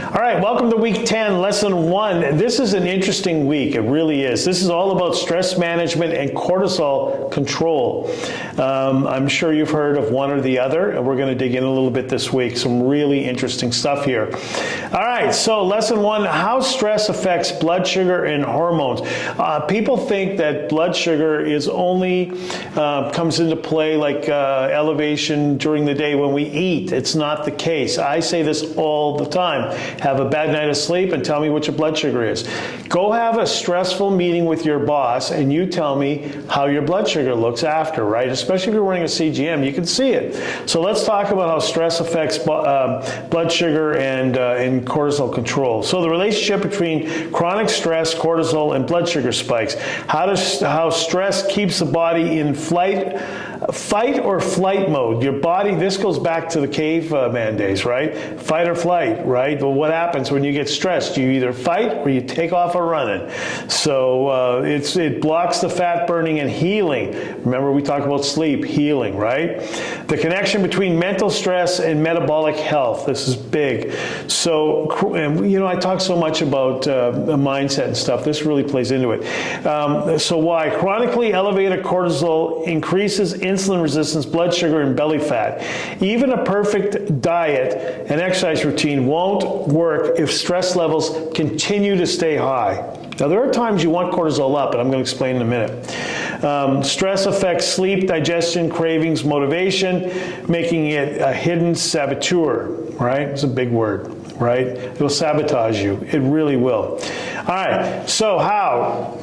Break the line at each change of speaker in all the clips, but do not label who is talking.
All right, welcome to week 10, lesson 1. This is an interesting week. It really is. This is all about stress management and cortisol control. I'm sure you've heard of one or the other, and we're going to dig in a little bit this week. Some really interesting stuff here. All right, so lesson 1, how stress affects blood sugar and hormones. People think that blood sugar is only comes into play like elevation during the day when we eat. It's not the case. I say this all the time. Have a bad night of sleep and tell me what your blood sugar is. Go have a stressful meeting with your boss and you tell me how your blood sugar looks after, right? Especially if you're running a CGM, you can see it. So let's talk about how stress affects blood sugar and cortisol control. So the relationship between chronic stress, cortisol, and blood sugar spikes. How stress keeps the body in fight or flight mode. Your body, this goes back to the caveman days, right? Fight or flight, right? But what happens when you get stressed? You either fight or you take off a running. So it blocks the fat burning and healing. Remember we talked about sleep, healing, right? The connection between mental stress and metabolic health. This is big. So, I talk so much about mindset and stuff. This really plays into it. So why? Chronically elevated cortisol increases insulin resistance, blood sugar, and belly fat. Even a perfect diet and exercise routine won't work if stress levels continue to stay high. Now, there are times you want cortisol up, and I'm going to explain in a minute. Stress affects sleep, digestion, cravings, motivation, making it a hidden saboteur, right? It's a big word, right? It'll sabotage you. It really will. All right, so how?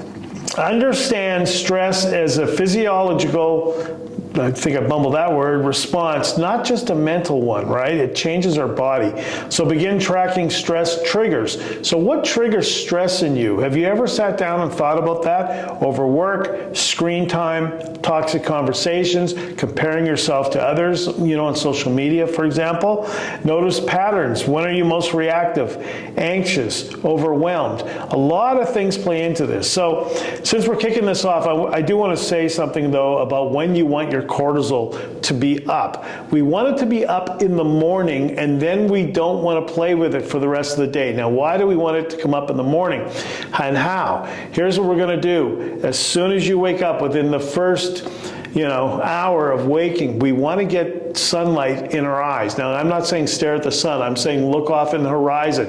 Understand stress as a physiological, I think I mumbled that word, response, not just a mental one, right? It changes our body. So begin tracking stress triggers. So what triggers stress in you? Have you ever sat down and thought about that? Overwork, screen time, toxic conversations, comparing yourself to others, on social media, for example. Notice patterns. When are you most reactive, anxious, overwhelmed? A lot of things play into this. So since we're kicking this off, I do want to say something, though, about when you want your cortisol to be up. We want it to be up in the morning, and then we don't want to play with it for the rest of the day. Now, why do we want it to come up in the morning? And how? Here's what we're going to do. As soon as you wake up, within the first hour of waking, we want to get sunlight in our eyes. Now, I'm not saying stare at the sun. I'm saying look off in the horizon.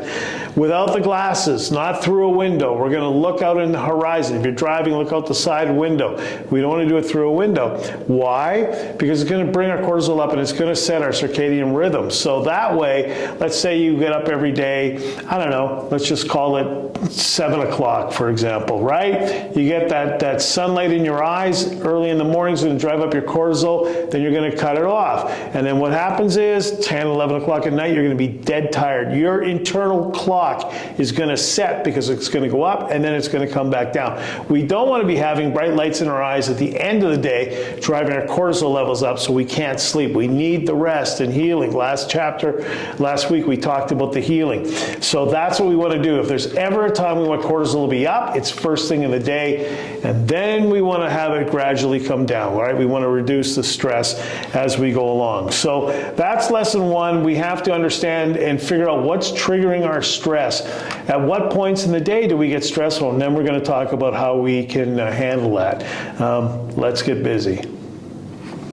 Without the glasses, not through a window. We're going to look out in the horizon. If you're driving, look out the side window. We don't want to do it through a window. Why? Because it's going to bring our cortisol up and it's going to set our circadian rhythm. So that way, let's say you get up every day, I don't know, let's just call it 7 o'clock, for example, right? You get that sunlight in your eyes early in the morning, it's going to drive up your cortisol, then you're going to cut it off. And then what happens is 10, 11 o'clock at night, you're going to be dead tired. Your internal clock is going to set because it's going to go up and then it's going to come back down. We don't want to be having bright lights in our eyes at the end of the day, driving our cortisol levels up so we can't sleep. We need the rest and healing. Last week we talked about the healing. So that's what we want to do. If there's ever a time we want cortisol to be up, it's first thing in the day, and then we want to have it gradually come down, right? We want to reduce the stress as we go along. So that's lesson 1. We have to understand and figure out what's triggering our stress. At what points in the day do we get stressful? And then we're going to talk about how we can handle that. Let's get busy.